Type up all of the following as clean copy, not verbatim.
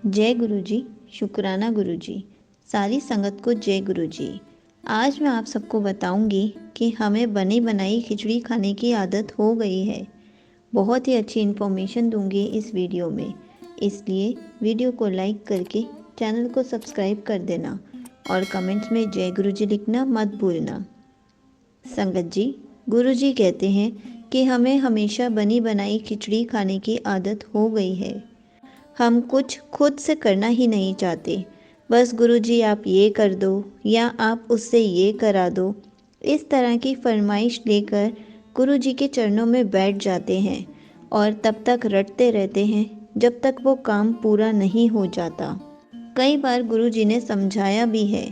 जय गुरु जी। शुक्राना गुरु जी। सारी संगत को जय गुरु जी। आज मैं आप सबको बताऊंगी कि हमें बनी बनाई खिचड़ी खाने की आदत हो गई है। बहुत ही अच्छी इन्फॉर्मेशन दूंगी इस वीडियो में, इसलिए वीडियो को लाइक करके चैनल को सब्सक्राइब कर देना और कमेंट्स में जय गुरु जी लिखना मत भूलना। संगत जी, गुरु जी कहते हैं कि हमें हमेशा बनी बनाई खिचड़ी खाने की आदत हो गई है। हम कुछ खुद से करना ही नहीं चाहते। बस गुरुजी आप ये कर दो या आप उससे ये करा दो, इस तरह की फरमाइश लेकर गुरुजी के चरणों में बैठ जाते हैं और तब तक रटते रहते हैं जब तक वो काम पूरा नहीं हो जाता। कई बार गुरुजी ने समझाया भी है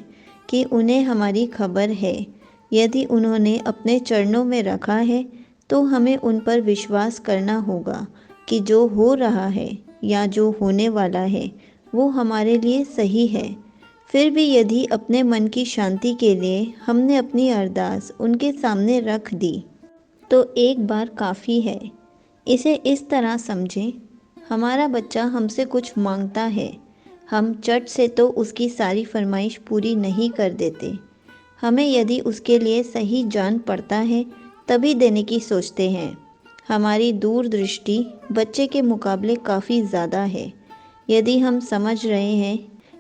कि उन्हें हमारी खबर है। यदि उन्होंने अपने चरणों में रखा है तो हमें उन पर विश्वास करना होगा कि जो हो रहा है या जो होने वाला है वो हमारे लिए सही है। फिर भी यदि अपने मन की शांति के लिए हमने अपनी अरदास उनके सामने रख दी तो एक बार काफ़ी है। इसे इस तरह समझें, हमारा बच्चा हमसे कुछ मांगता है, हम चट से तो उसकी सारी फरमाइश पूरी नहीं कर देते। हमें यदि उसके लिए सही जान पड़ता है तभी देने की सोचते हैं। हमारी दूरदृष्टि बच्चे के मुकाबले काफ़ी ज़्यादा है। यदि हम समझ रहे हैं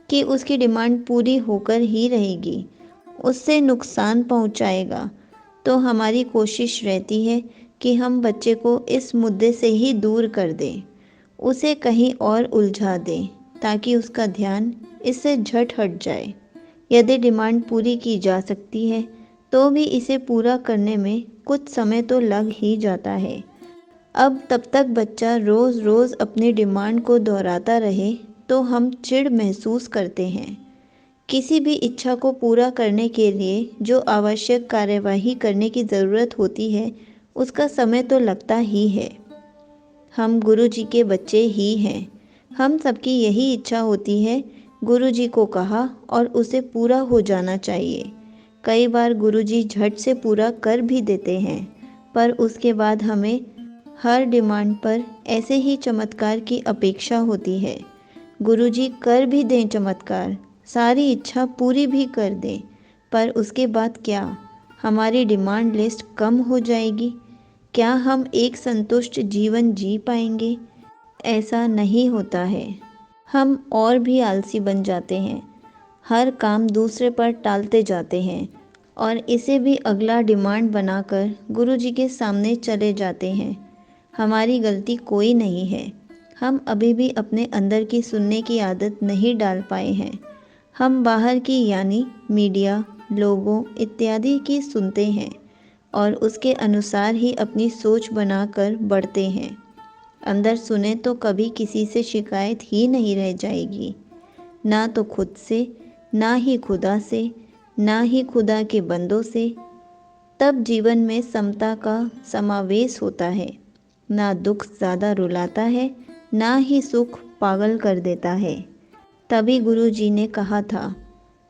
कि उसकी डिमांड पूरी होकर ही रहेगी, उससे नुकसान पहुंचाएगा, तो हमारी कोशिश रहती है कि हम बच्चे को इस मुद्दे से ही दूर कर दें, उसे कहीं और उलझा दें ताकि उसका ध्यान इससे झट हट जाए। यदि डिमांड पूरी की जा सकती है तो भी इसे पूरा करने में कुछ समय तो लग ही जाता है। अब तब तक बच्चा रोज़ रोज़ अपनी डिमांड को दोहराता रहे तो हम चिढ़ महसूस करते हैं। किसी भी इच्छा को पूरा करने के लिए जो आवश्यक कार्यवाही करने की ज़रूरत होती है उसका समय तो लगता ही है। हम गुरु जी के बच्चे ही हैं। हम सबकी यही इच्छा होती है, गुरु जी को कहा और उसे पूरा हो जाना चाहिए। कई बार गुरु जी झट से पूरा कर भी देते हैं, पर उसके बाद हमें हर डिमांड पर ऐसे ही चमत्कार की अपेक्षा होती है। गुरुजी कर भी दें चमत्कार, सारी इच्छा पूरी भी कर दें, पर उसके बाद क्या हमारी डिमांड लिस्ट कम हो जाएगी? क्या हम एक संतुष्ट जीवन जी पाएंगे? ऐसा नहीं होता है। हम और भी आलसी बन जाते हैं, हर काम दूसरे पर टालते जाते हैं और इसे भी अगला डिमांड बनाकर गुरुजी के सामने चले जाते हैं। हमारी गलती कोई नहीं है, हम अभी भी अपने अंदर की सुनने की आदत नहीं डाल पाए हैं। हम बाहर की यानी मीडिया, लोगों इत्यादि की सुनते हैं और उसके अनुसार ही अपनी सोच बनाकर बढ़ते हैं। अंदर सुने तो कभी किसी से शिकायत ही नहीं रह जाएगी, ना तो खुद से, ना ही खुदा से, ना ही खुदा के बंदों से। तब जीवन में समता का समावेश होता है। ना दुख ज़्यादा रुलाता है, ना ही सुख पागल कर देता है। तभी गुरु जी ने कहा था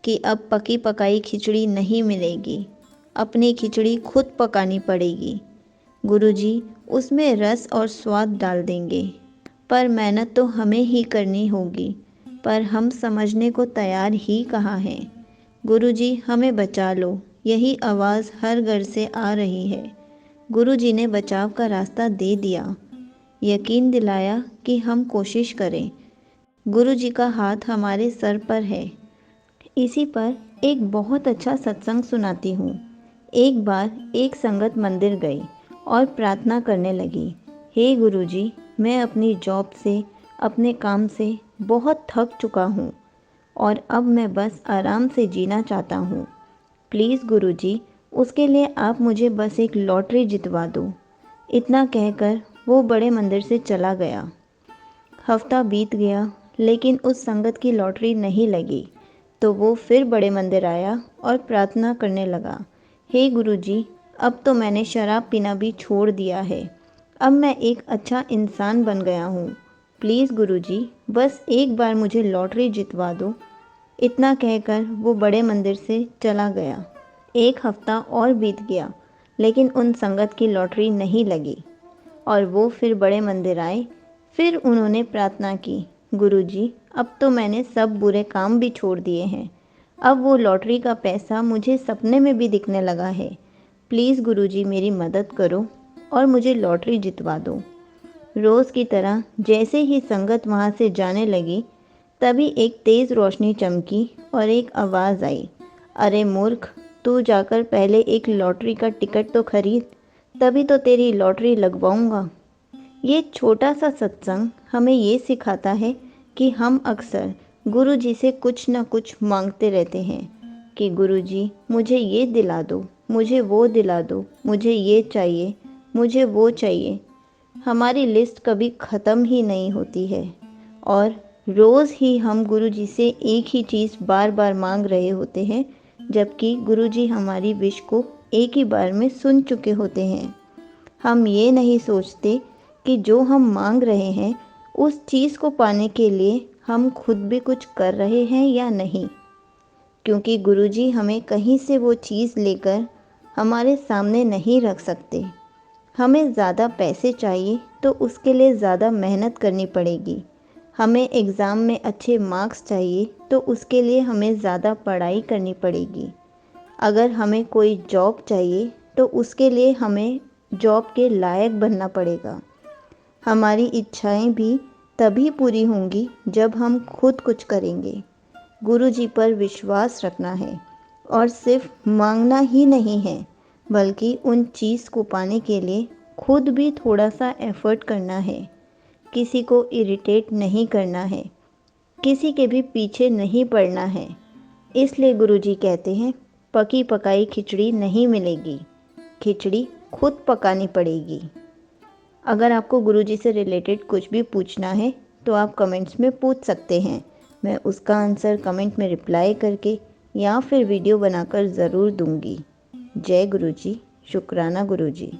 कि अब पकी पकाई खिचड़ी नहीं मिलेगी, अपनी खिचड़ी खुद पकानी पड़ेगी। गुरु जी उसमें रस और स्वाद डाल देंगे, पर मेहनत तो हमें ही करनी होगी। पर हम समझने को तैयार ही कहाँ हैं। गुरु जी हमें बचा लो, यही आवाज़ हर घर से आ रही है। गुरु जी ने बचाव का रास्ता दे दिया, यकीन दिलाया कि हम कोशिश करें। गुरु जी का हाथ हमारे सर पर है। इसी पर एक बहुत अच्छा सत्संग सुनाती हूँ। एक बार एक संगत मंदिर गई और प्रार्थना करने लगी, हे गुरु जी, मैं अपनी जॉब से, अपने काम से बहुत थक चुका हूँ और अब मैं बस आराम से जीना चाहता हूँ। प्लीज़ गुरु जी, उसके लिए आप मुझे बस एक लॉटरी जितवा दो। इतना कहकर वो बड़े मंदिर से चला गया। हफ्ता बीत गया लेकिन उस संगत की लॉटरी नहीं लगी, तो वो फिर बड़े मंदिर आया और प्रार्थना करने लगा, हे गुरुजी, अब तो मैंने शराब पीना भी छोड़ दिया है। अब मैं एक अच्छा इंसान बन गया हूँ। प्लीज़ गुरुजी, बस एक बार मुझे लॉटरी जितवा दो। इतना कहकर वो बड़े मंदिर से चला गया। एक हफ्ता और बीत गया लेकिन उन संगत की लॉटरी नहीं लगी और वो फिर बड़े मंदिर आए। फिर उन्होंने प्रार्थना की, गुरुजी, अब तो मैंने सब बुरे काम भी छोड़ दिए हैं। अब वो लॉटरी का पैसा मुझे सपने में भी दिखने लगा है। प्लीज़ गुरुजी मेरी मदद करो और मुझे लॉटरी जितवा दो। रोज़ की तरह जैसे ही संगत वहाँ से जाने लगी, तभी एक तेज़ रोशनी चमकी और एक आवाज़ आई, अरे मूर्ख, तू जाकर पहले एक लॉटरी का टिकट तो खरीद, तभी तो तेरी लॉटरी लगवाऊंगा। ये छोटा सा सत्संग हमें ये सिखाता है कि हम अक्सर गुरु जी से कुछ न कुछ मांगते रहते हैं कि गुरु जी मुझे ये दिला दो, मुझे वो दिला दो, मुझे ये चाहिए, मुझे वो चाहिए। हमारी लिस्ट कभी ख़त्म ही नहीं होती है और रोज़ ही हम गुरु जी से एक ही चीज़ बार बार मांग रहे होते हैं, जबकि गुरु जी हमारी विश को एक ही बार में सुन चुके होते हैं। हम ये नहीं सोचते कि जो हम मांग रहे हैं उस चीज़ को पाने के लिए हम खुद भी कुछ कर रहे हैं या नहीं, क्योंकि गुरुजी हमें कहीं से वो चीज़ लेकर हमारे सामने नहीं रख सकते। हमें ज़्यादा पैसे चाहिए तो उसके लिए ज़्यादा मेहनत करनी पड़ेगी। हमें एग्ज़ाम में अच्छे मार्क्स चाहिए तो उसके लिए हमें ज़्यादा पढ़ाई करनी पड़ेगी। अगर हमें कोई जॉब चाहिए तो उसके लिए हमें जॉब के लायक बनना पड़ेगा। हमारी इच्छाएं भी तभी पूरी होंगी जब हम खुद कुछ करेंगे। गुरु जी पर विश्वास रखना है और सिर्फ मांगना ही नहीं है, बल्कि उन चीज़ को पाने के लिए खुद भी थोड़ा सा एफर्ट करना है। किसी को इरिटेट नहीं करना है, किसी के भी पीछे नहीं पड़ना है। इसलिए गुरुजी कहते हैं, पकी पकाई खिचड़ी नहीं मिलेगी, खिचड़ी खुद पकानी पड़ेगी। अगर आपको गुरुजी से रिलेटेड कुछ भी पूछना है तो आप कमेंट्स में पूछ सकते हैं। मैं उसका आंसर कमेंट में रिप्लाई करके या फिर वीडियो बनाकर ज़रूर दूंगी। जय गुरुजी, शुक्राना गुरुजी।